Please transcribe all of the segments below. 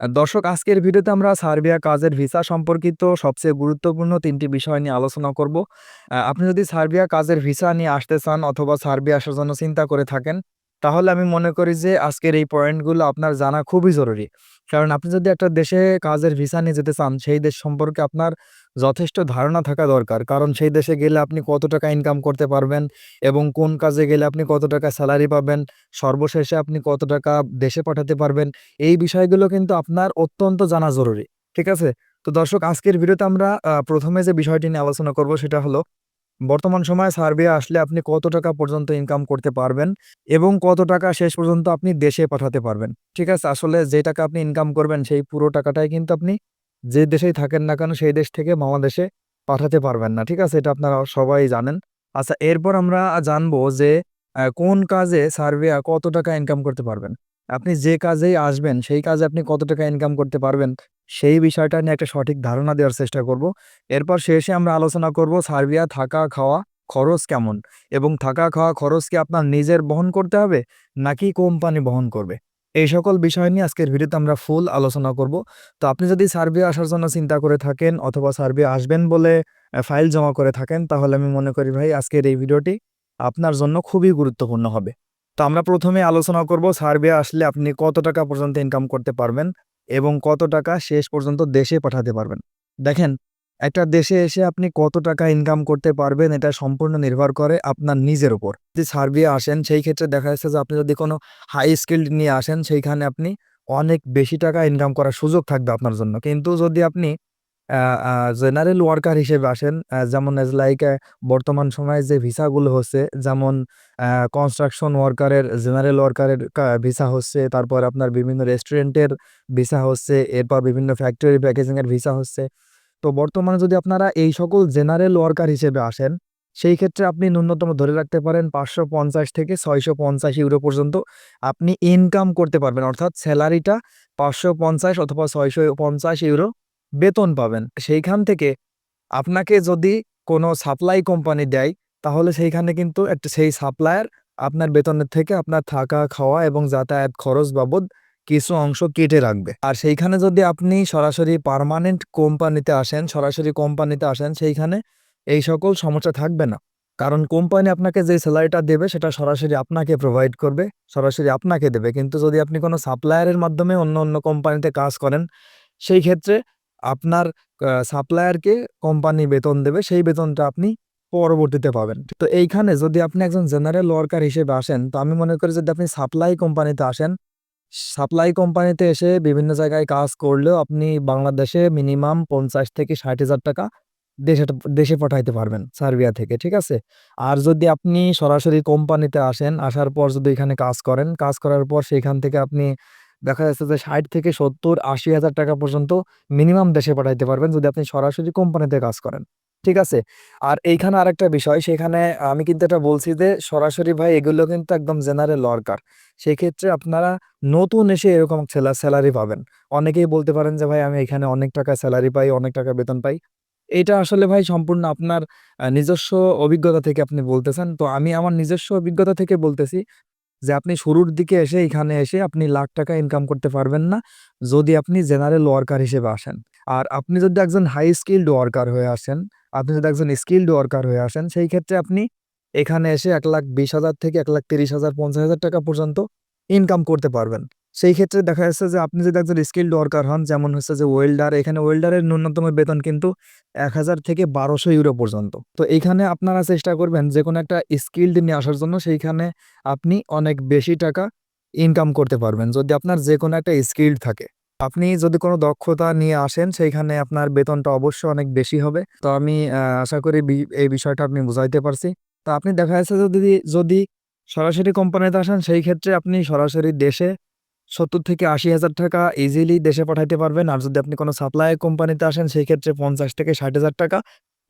দর্শক, আজকের ভিডিওতে আমরা সার্বিয়া কাজের ভিসা সম্পর্কিত সবচেয়ে গুরুত্বপূর্ণ ৩ টি বিষয় নিয়ে আলোচনা করব। আপনি যদি সার্বিয়া কাজের ভিসা নিয়ে আসতে চান অথবা সার্বিয়া আসার জন্য চিন্তা করে থাকেন, তাহলে আমি মনে করি যে আজকের এই পয়েন্টগুলো আপনার জানা খুবই জরুরি। কারণ আপনি যদি একটা দেশে কাজের ভিসা নিয়ে যেতে চান, সেই দেশ সম্পর্কে আপনার যথেষ্ট ধারণা থাকা দরকার। কারণ সেই দেশে গেলে আপনি কত টাকা ইনকাম করতে পারবেন এবং কোন কাজে গেলে আপনি কত টাকা স্যালারি পাবেন, সর্বশেষে আপনি কত টাকা দেশে পাঠাতে পারবেন। এই বিষয়গুলো কিন্তু আপনার অত্যন্ত জানা জরুরি। ঠিক আছে? তো দর্শক, আজকের ভিডিওতে আমরা ১ম এ যে বিষয়টি নিয়ে আলোচনা করব সেটা হলো বর্তমান সময়ে সার্বিয়া আসলে আপনি কত টাকা পর্যন্ত ইনকাম করতে পারবেন এবং কত টাকা শেষ পর্যন্ত আপনি দেশে পাঠাতে পারবেন। ঠিক আছে? আসলে যে টাকা আপনি ইনকাম করবেন সেই পুরো টাকাটাই কিন্তু আপনি যে দেশেই থাকেন না কেন সেই দেশ থেকে বাংলাদেশে পাঠাতে পারবেন না। ঠিক আছে? এটা আপনারা সবাই জানেন। আচ্ছা, এরপর আমরা জানবো যে কোন কাজে সার্বিয়া কত টাকা ইনকাম করতে পারবেন। আপনি যে কাজেই আসবেন সেই কাজে আপনি কত টাকা ইনকাম করতে পারবেন সেই বিষয়টা নিয়ে একটা সঠিক ধারণা দেওয়ার চেষ্টা করব। এরপর শেষে আমরা আলোচনা করব সার্বিয়া থাকা খাওয়া খরচ কেমন এবং থাকা খাওয়া খরচ কি আপনার নিজের বহন করতে হবে নাকি কোম্পানি বহন করবে। এই সকল বিষয় নিয়ে আজকের ভিডিওতে আমরা ফুল আলোচনা করব। তো আপনি যদি সার্বিয়া আসার জন্য চিন্তা করে থাকেন অথবা সার্বিয়া আসবেন বলে ফাইল জমা করে থাকেন, তাহলে আমি মনে করি ভাই আজকের এই ভিডিওটি আপনার জন্য খুবই গুরুত্বপূর্ণ হবে। তো আমরা প্রথমে আলোচনা করব সার্বিয়া আসলে আপনি কত টাকা পর্যন্ত ইনকাম করতে পারবেন এবং কত টাকা শেষ পর্যন্ত দেশে পাঠাতে পারবেন। দেখেন, একটা দেশে এসে আপনি কত টাকা ইনকাম করতে পারবেন এটা সম্পূর্ণ নির্ভর করে আপনার নিজের উপর। যদি সার্বিয়া আসেন সেই ক্ষেত্রে দেখা যাচ্ছে যে আপনি যদি কোনো হাই স্কিলড নিয়ে আসেন সেইখানে আপনি অনেক বেশি টাকা ইনকাম করার সুযোগ থাকবে আপনার জন্য। কিন্তু যদি আপনি আ আ জেনারেল ওয়ার্কার হিসেবে আসেন, যেমন এজ লাইক বর্তমান সময়ে যে ভিসাগুলো হচ্ছে যেমন কনস্ট্রাকশন ওয়ার্কারের, জেনারেল ওয়ার্কারের ভিসা হচ্ছে, তারপর আপনার বিভিন্ন রেস্টুরেন্টের ভিসা হচ্ছে, এরপর বিভিন্ন ফ্যাক্টরি প্যাকেজিং এর ভিসা হচ্ছে। তো বর্তমানে যদি আপনারা এই সকল জেনারেল ওয়ার্কার হিসেবে আসেন, সেই ক্ষেত্রে আপনি ন্যূনতম ধরে রাখতে পারেন ৫৫০ থেকে €৬৫০ পর্যন্ত আপনি ইনকাম করতে পারবেন। অর্থাৎ সেলারিটা ৫৫০ অথবা €৬৫০ বেতন পাবেন। সেইখান থেকে আপনাকে যদি কোনো সাপ্লাই কোম্পানি দেয়, তাহলে সেইখানে কিন্তু একটা সেই সাপ্লায়ার আপনার বেতনের থেকে আপনার থাকা, খাওয়া এবং যাতায়াত খরচ বাবদ কিছু অংশ কেটে রাখবে। আর সেইখানে যদি আপনি সরাসরি পার্মানেন্ট কোম্পানিতে আসেন, সরাসরি কোম্পানিতে আসেন, সেইখানে এই সকল সমস্যা থাকবে না। কারণ কোম্পানি আপনাকে যে সেলারিটা দেবে সেটা সরাসরি আপনাকে প্রোভাইড করবে, সরাসরি আপনাকে দেবে। কিন্তু যদি আপনি কোনো সাপ্লায়ারের মাধ্যমে অন্য কোম্পানিতে কাজ করেন, সেই ক্ষেত্রে আপনার সাপ্লায়ারকে কোম্পানি বেতন দেবে, সেই বেতনটা আপনি পরবর্তীতে পাবেন। তো এইখানে যদি আপনি একজন জেনারেল ওয়ার্কার হিসেবে আসেন, তো আমি মনে করি যদি আপনি সাপ্লাই কোম্পানিতে আসেন, সাপ্লাই কোম্পানিতে এসে বিভিন্ন জায়গায় কাজ করলেও আপনি বাংলাদেশে মিনিমাম ৫০ থেকে ৳৬০,০০০ দেশে দেশে পাঠাইতে পারবেন সার্বিয়া থেকে। ঠিক আছে? আর যদি আপনি সরাসরি কোম্পানিতে আসেন, আসার পর যদি এখানে কাজ করেন, কাজ করার পর সেখান থেকে আপনি দেখা যাচ্ছে যে ৬০ থেকে ৭০,০০০-৮০,০০০ পর্যন্ত মিনিমাম দেশে পাঠাইতে পারবেন যদি আপনি সরাসরি কোম্পানিতে কাজ করেন। ঠিক আছে? আর এইখানে আরেকটা বিষয়, সেখানে আমি কিন্তু এটা বলছি যে সরাসরি ভাই এগুলো কিন্তু একদম জেনারেল ওয়ার্কার। সেক্ষেত্রে আপনারা নতুন এসে এরকম সেলারি পাবেন। অনেকেই বলতে পারেন যে ভাই আমি এখানে অনেক টাকা সেলারি পাই, অনেক টাকা বেতন পাই। এইটা আসলে ভাই সম্পূর্ণ আপনার নিজস্ব অভিজ্ঞতা থেকে আপনি বলতেছেন। তো আমি আমার নিজস্ব অভিজ্ঞতা থেকে বলতেছি যে আপনি শুরুর দিকে এসে এখানে এসে আপনি লাখ টাকা ইনকাম করতে পারবেন না, যদি আপনি জেনারেল ওয়ার্কার হিসেবে আসেন। আর আপনি যদি একজন হাই স্কিলড ওয়ার্কার হয়ে আসেন, আপনি যদি একজন স্কিলড ওয়ার্কার হয়ে আসেন, সেই ক্ষেত্রে আপনি এখানে এসে ১,২০,০০০ থেকে ১,৩০,০০০, ৳৫০,০০০ পর্যন্ত ইনকাম করতে পারবেন। সেই ক্ষেত্রে দেখা যাচ্ছে যে আপনি যদি একজন স্কিলড ওয়ার্কার হন, যেমন হচ্ছে যে ওয়েল্ডার, এখানে ওয়েল্ডারের ন্যূনতম বেতন কিন্তু ১,০০০ থেকে €১,২০০ পর্যন্ত। তো এইখানে আপনারা চেষ্টা করবেন যেকোনো একটা স্কিলড নিয়ে আসার জন্য, সেইখানে আপনি অনেক বেশি টাকা ইনকাম করতে পারবেন যদি আপনার যেকোনো একটা স্কিল থাকে। আপনি যদি কোনো দক্ষতা নিয়ে আসেন সেইখানে আপনার বেতনটা অবশ্যই অনেক বেশি হবে। তো আমি আশা করি এই বিষয়টা আপনি বুঝাইতে পারছি। তো আপনি দেখা যাচ্ছে যদি সরাসরি কোম্পানিতে আসেন সেই ক্ষেত্রে আপনি সরাসরি দেশে ৭০ থেকে ৳৮০,০০০ ইজিলি দেশে পাঠাইতে পারবেন। আর যদি আপনি কোনো সাপ্লাই কোম্পানিতে আসেন সেই ক্ষেত্রে ৫০ থেকে ৳৬০,০০০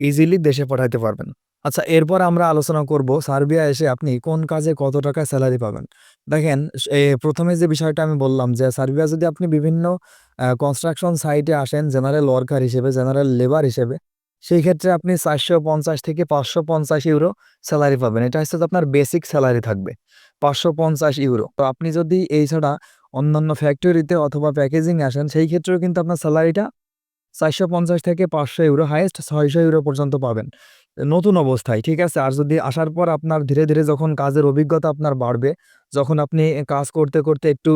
ইজিলি দেশে পাঠাইতে পারবেন। আচ্ছা, এরপর আমরা আলোচনা করব সার্বিয়া এসে আপনি কোন কাজে কত টাকা সেলারি পাবেন। দেখেন, ১ম এ যে বিষয়টা আমি বললাম যে সার্বিয়া যদি আপনি বিভিন্ন কনস্ট্রাকশন সাইটে আসেন জেনারেল ওয়ার্কার হিসেবে, জেনারেল লেবার হিসেবে, সেই ক্ষেত্রে আপনি €৪৫০ থেকে €৫৫০ সেলারি পাবেন। এটা হচ্ছে যে আপনার বেসিক সেলারি থাকবে। €৫৫০। তো আপনি যদি এই ছাড়া অন্যান্য ফ্যাক্টরিতে অথবা প্যাকেজিং এ আসেন, সেই ক্ষেত্রেও কিন্তু আপনার স্যালারিটা ৪৫০ থেকে €৫০০ হাইয়েস্ট €৬০০ পর্যন্ত পাবেন। নতুন অবস্থায়, ঠিক আছে? আর যদি আসার পর আপনার ধীরে, ধীরে যখন কাজের অভিজ্ঞতা আপনার বাড়বে, যখন আপনি কাজ করতে, করতে একটু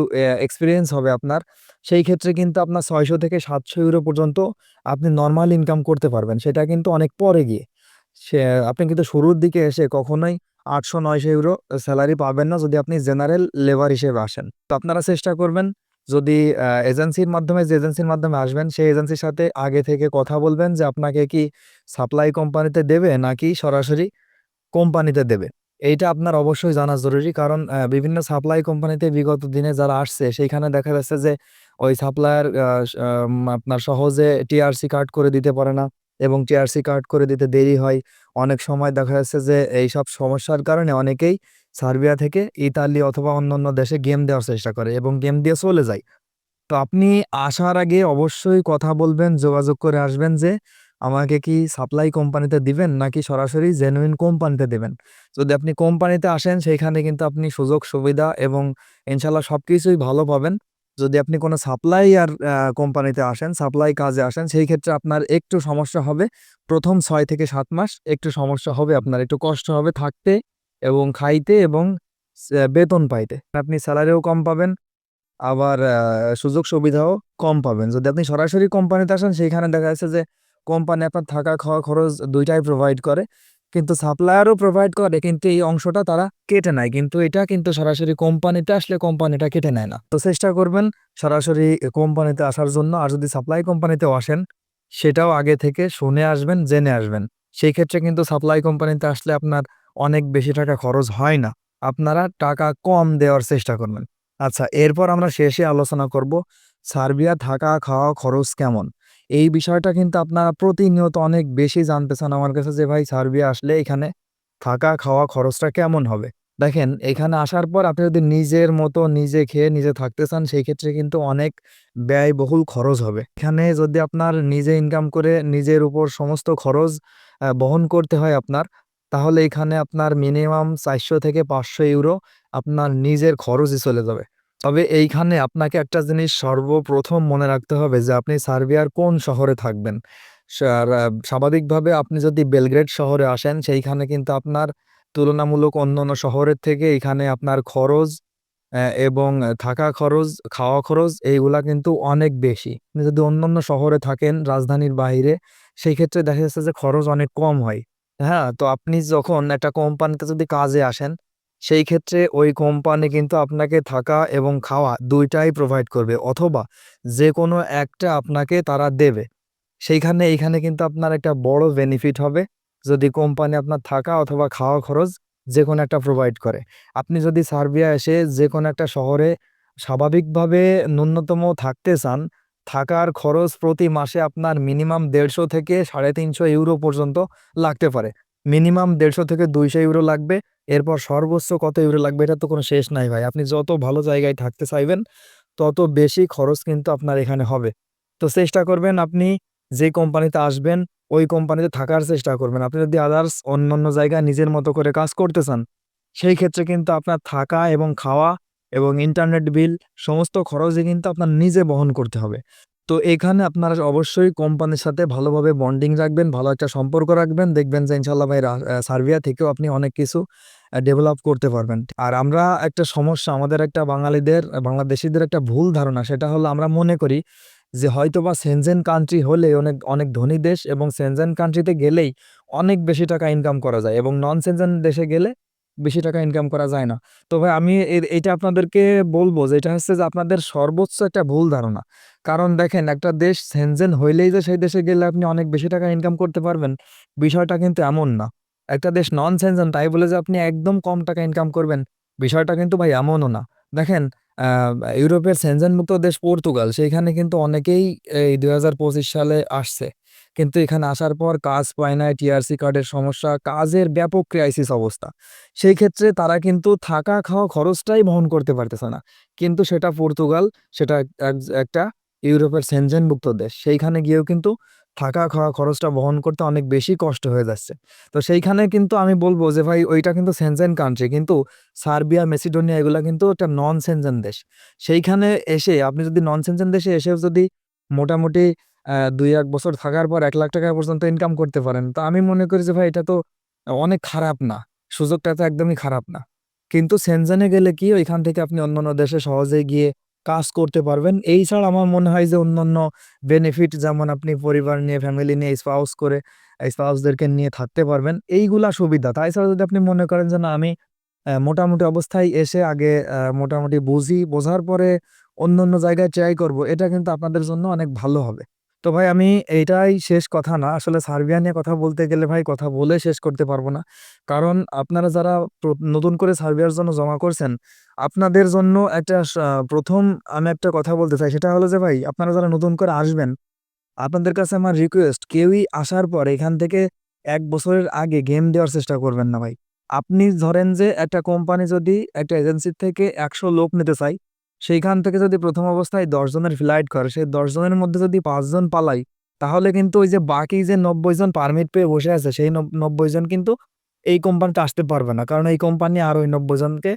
এক্সপেরিয়েন্স হবে আপনার, সেই ক্ষেত্রে কিন্তু আপনার €৬০০ থেকে €৭০০ পর্যন্ত আপনি নরমাল ইনকাম করতে পারবেন। সেটা কিন্তু অনেক পরে গিয়ে। সে আপনি কিন্তু শুরুর দিকে এসে কখনোই €৮০০-৯০০ সেলারি পাবেন না যদি আপনি জেনারেল লেবার হিসেবে আসেন। তো আপনারা চেষ্টা করবেন যদি এজেন্সির মাধ্যমে যে এজেন্সির মাধ্যমে আসবেন, সেই এজেন্সির সাথে আগে থেকে কথা বলবেন যে আপনাকে কি সাপ্লাই কোম্পানিতে দেবে নাকি সরাসরি কোম্পানিতে দেবে। এইটা আপনার অবশ্যই জানা জরুরি। কারণ বিভিন্ন সাপ্লাই কোম্পানিতে বিগত দিনে যারা আসছে সেইখানে দেখা যাচ্ছে যে ওই সাপ্লায়ার আপনার সহজে টিআরসি কার্ড করে দিতে পারে না এবং টিআরসি কার্ড করে দিতে দেরি হয়। অনেক সময় দেখা যাচ্ছে যে এইসব সমস্যার কারণে অনেকেই সার্বিয়া থেকে ইতালি অথবা অন্যান্য দেশে গেম দেওয়ার চেষ্টা করে এবং গেম দিয়ে চলে যায়। তো আপনি আসার আগে অবশ্যই কথা বলবেন, যোগাযোগ করে আসবেন যে আমাকে কি সাপ্লাই কোম্পানিতে দিবেন নাকি সরাসরি জেনুইন কোম্পানিতে দিবেন। যদি আপনি কোম্পানিতে আসেন সেইখানে কিন্তু আপনি সুযোগ সুবিধা এবং ইনশাআল্লাহ সবকিছুই ভালো পাবেন। যদি আপনি কোনো সাপ্লাইয়ার কোম্পানিতে আসেন, সাপ্লাই কাজে আসেন, সেই ক্ষেত্রে আপনার একটু সমস্যা হবে। ১ম ৬ থেকে ৭ মাস একটু সমস্যা হবে আপনার। একটু কষ্ট হবে থাকতে এবং খাইতে এবং বেতন পাইতে। আপনি সেলারিও কম পাবেন। আবার সুযোগ সুবিধাও কম পাবেন। যদি আপনি সরাসরি কোম্পানিতে আসেন সেইখানে দেখা যাচ্ছে যে কোম্পানি আপনার থাকা খাওয়া খরচ ২ টাই প্রোভাইড করে। কিন্তু সাপ্লায়ারও প্রোভাইড করে কিন্তু এই অংশটা তারা কেটে নেয়। কিন্তু এটা কিন্তু সরাসরি কোম্পানিতে আসলে কোম্পানিটা কেটে নেয় না। তো চেষ্টা করবেন সরাসরি কোম্পানিতে আসার জন্য। আর যদি সাপ্লাই কোম্পানিতেও আসেন সেটাও আগে থেকে শুনে আসবেন, জেনে আসবেন। সেই ক্ষেত্রে কিন্তু সাপ্লাই কোম্পানিতে আসলে আপনার অনেক বেশি টাকা খরচ হয় না। আপনারা টাকা কম দেওয়ার চেষ্টা করবেন। আচ্ছা, এরপর আমরা শেষে আলোচনা করব সার্বিয়া থাকা খাওয়া খরচ কেমন? এই বিষয়টা কিন্তু আপনারা প্রতিনিয়ত অনেক বেশি জানতে চান আমার কাছে যে ভাই সার্বিয়া আসলে এখানে থাকা খাওয়া খরচটা কেমন হবে? দেখেন এখানে আসার পর আপনি যদি নিজের মতো নিজে খেয়ে নিজে থাকতে চান সেই ক্ষেত্রে কিন্তু অনেক ব্যয়বহুল খরচ হবে। এখানে যদি আপনার নিজে ইনকাম করে নিজের উপর সমস্ত খরচ বহন করতে হয় আপনার, তাহলে এখানে আপনার মিনিমাম €৪০০ থেকে €৫০০ আপনার নিজের খরচই চলে যাবে। তবে এইখানে আপনাকে একটা জিনিস সর্বপ্রথম মনে রাখতে হবে যে আপনি সার্বিয়ার কোন শহরে থাকবেন। সার আ স্বাভাবিকভাবে আপনি যদি বেলগ্রেড শহরে আসেন সেইখানে কিন্তু আপনার তুলনামূলক অন্যান্য শহরের থেকে এখানে আপনার খরচ এবং থাকা খরচ, খাওয়া খরচ এইগুলা কিন্তু অনেক বেশি। আপনি যদি অন্যান্য শহরে থাকেন রাজধানীর বাহিরে, সেই ক্ষেত্রে দেখা যাচ্ছে যে খরচ অনেক কম হয়। হ্যাঁ? তো আপনি যখন একটা কোম্পানিতে যদি কাজে আসেন, সেই ক্ষেত্রে ওই কোম্পানি কিন্তু আপনাকে থাকা এবং খাওয়া ২ টাই প্রোভাইড করবে অথবা যেকোনো একটা আপনাকে তারা দেবে। সেইখানে এইখানে কিন্তু আপনার একটা বড় বেনিফিট হবে যদি কোম্পানি আপনার থাকা অথবা খাওয়া খরচ যেকোনো একটা প্রোভাইড করে। আপনি যদি সার্বিয়া এসে যেকোনো একটা শহরে স্বাভাবিকভাবে ন্যূনতম থাকতে চান, থাকার খরচ প্রতি মাসে আপনার মিনিমাম ১৫০ থেকে €৩৫০ পর্যন্ত লাগতে পারে। মিনিমাম ১৫০ থেকে €২০০ লাগবে। এরপর সর্বোচ্চ কত ইউরো লাগবে এটার তো কোনো শেষ নাই ভাই। আপনি যত ভালো জায়গায় থাকতে চাইবেন, তত বেশি খরচ কিন্তু আপনার এখানে হবে। তো চেষ্টা করবেন আপনি যে কোম্পানিতে আসবেন, ওই কোম্পানিতে থাকার চেষ্টা করবেন। আপনি যদি আদার্স অন্যান্য জায়গায় নিজের মতো করে কাজ করতে চান, সেই ক্ষেত্রে কিন্তু আপনার থাকা এবং খাওয়া এবং ইন্টারনেট বিল সমস্ত খরচই কিন্তু আপনার নিজে বহন করতে হবে। তো এখানে আপনারা অবশ্যই কোম্পানির সাথে ভালোভাবে বন্ডিং রাখবেন, ভালো একটা সম্পর্ক রাখবেন। দেখবেন যে ইনশাআল্লাহ ভাই সার্বিয়া থেকেও আপনি অনেক কিছু ডেভেলপ করতে পারবেন। আর আমরা একটা সমস্যা আমাদের একটা বাংলাদেশীদের একটা ভুল ধারণা সেটা হলো আমরা মনে করি যে হয়তোবা সেনজেন কান্ট্রি হলে অনেক, অনেক ধনী দেশ এবং সেনজেন কান্ট্রিতে গেলেই অনেক বেশি টাকা ইনকাম করা যায় এবং নন সেনজেন দেশে গেলে বেশি টাকা ইনকাম করা যায় না। তো ভাই আমি এইটা আপনাদেরকে বলব যে এটা হচ্ছে যে আপনাদের সর্বোচ্চ একটা ভুল ধারণা। কারণ দেখেন একটা দেশ সেনজেন হইলেই যে সেই দেশে গেলে আপনি অনেক বেশি টাকা ইনকাম করতে পারবেন, বিষয়টা কিন্তু এমন না। একটা দেশ নন সেনজেন তাই বলে যে আপনি একদম কম টাকা ইনকাম করবেন, বিষয়টা কিন্তু ভাই এমনও না। দেখেন আ ইউরোপের সেনজেনমুক্ত দেশ পর্তুগাল, সেইখানে কিন্তু অনেকেই এই ২০২৫ সালে আসছে। কিন্তু এখানে আসার পর কাজ পায় নাই, টিআরসি কার্ডের সমস্যা, কাজের ব্যাপক ক্রাইসিস অবস্থা। সেই ক্ষেত্রে তারা কিন্তু থাকা খাওয়া খরচটাই বহন করতে পারতেছে না। কিন্তু সেটা পর্তুগাল, সেটা একটা ইউরোপের সেনজেনভুক্ত দেশ। সেইখানে গিয়েও কিন্তু থাকা খাওয়া খরচটা বহন করতে অনেক বেশি কষ্ট হয়ে যাচ্ছে। তো সেইখানে কিন্তু আমি বলব যে ভাই ওইটা কিন্তু সেনজেন কান্ট্রি, কিন্তু সার্বিয়া, মেসিডোনিয়া এগুলা কিন্তু একটা নন সেনজেন দেশ। সেইখানে এসে আপনি যদি নন সেনজেন দেশে এসেও যদি মোটামুটি ২-১ বছর থাকার পর ৳১,০০,০০০ পর্যন্ত ইনকাম করতে পারেন, তো আমি মনে করি যে ভাই এটা তো অনেক খারাপ না। সুযোগটা তো একদমই খারাপ না। কিন্তু সেনজেনে গেলে কি ওইখান থেকে আপনি অন্যান্য দেশে সহজে গিয়ে কাজ করতে পারবেন। এই ছাড়া আমার মনে হয় যে অন্যান্য বেনিফিট, যেমন আপনি পরিবার নিয়ে, ফ্যামিলি নিয়ে, স্পাউসদেরকে নিয়ে থাকতে পারবেন। এইগুলা সুবিধা। তাছাড়া যদি আপনি মনে করেন যে না, আমি মোটামুটি অবস্থায় এসে আগে মোটামুটি বুঝি, বোঝার পরে অন্যান্য জায়গায় ট্রাই করব, এটা কিন্তু আপনাদের জন্য অনেক ভালো হবে। তো ভাই আমি এইটাই শেষ কথা না। আসলে সার্বিয়া নিয়ে কথা বলতে গেলে ভাই কথা বলে শেষ করতে পারব না। কারণ আপনারা যারা নতুন করে সার্বিয়ার জন্য জমা করছেন, আপনাদের জন্য একটা ১ম আমি একটা কথা বলতে চাই, সেটা হলো যে ভাই আপনারা যারা নতুন করে আসবেন, আপনাদের কাছে আমার রিকোয়েস্ট, কেউই আসার পর এখান থেকে ১ বছরের আগে গেম দেওয়ার চেষ্টা করবেন না ভাই। আপনি ধরেন যে একটা কোম্পানি যদি একটা এজেন্সি থেকে ১০০ লোক নিতে চায়, সেইখান থেকে যদি ১ম অবস্থায় ১০ জনের ফ্লাইট করে, সেই ১০ জনের মধ্যে যদি ৫ জন পালায়, তাহলে কিন্তু ওই যে বাকি যে ৯০ জন পারমিট পেয়ে বসে আছে, সেই ৯০ জন কিন্তু এই কোম্পানিতে আসতে পারবে না। কারণ এই কোম্পানি আর ওই ৯০ জনকে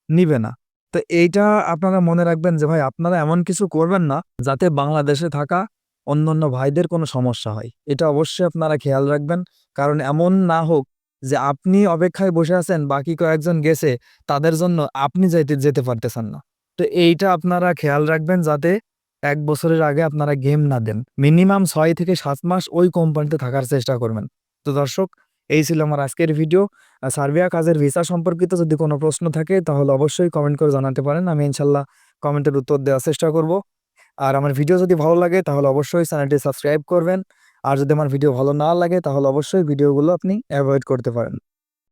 নিবে না। তো এইটা আপনারা মনে রাখবেন যে ভাই আপনারা এমন কিছু করবেন না যাতে বাংলাদেশে থাকা অন্যান্য ভাইদের কোনো সমস্যা হয়। এটা অবশ্যই আপনারা খেয়াল রাখবেন। কারণ এমন না হোক যে আপনি অপেক্ষায় বসে আছেন, বাকি কয়েকজন গেছে, তাদের জন্য আপনি যেতে পারতেছেন না। তো এইটা আপনারা খেয়াল রাখবেন যাতে ১ বছরের আগে আপনারা গেম না দেন। মিনিমাম ৬ থেকে ৭ মাস ওই কোম্পানিতে থাকার চেষ্টা করবেন। তো দর্শক, এই ছিল আমার আজকের ভিডিও। সার্বিয়া কাজের ভিসা সম্পর্কিত যদি কোনো প্রশ্ন থাকে তাহলে অবশ্যই কমেন্ট করে জানাতে পারেন। আমি ইনশাআল্লাহ কমেন্টের উত্তর দেওয়ার চেষ্টা করব। আর আমার ভিডিও যদি ভালো লাগে তাহলে অবশ্যই চ্যানেলটি সাবস্ক্রাইব করবেন। আর যদি আমার ভিডিও ভালো না লাগে তাহলে অবশ্যই ভিডিওগুলো আপনি এভয়েড করতে পারেন।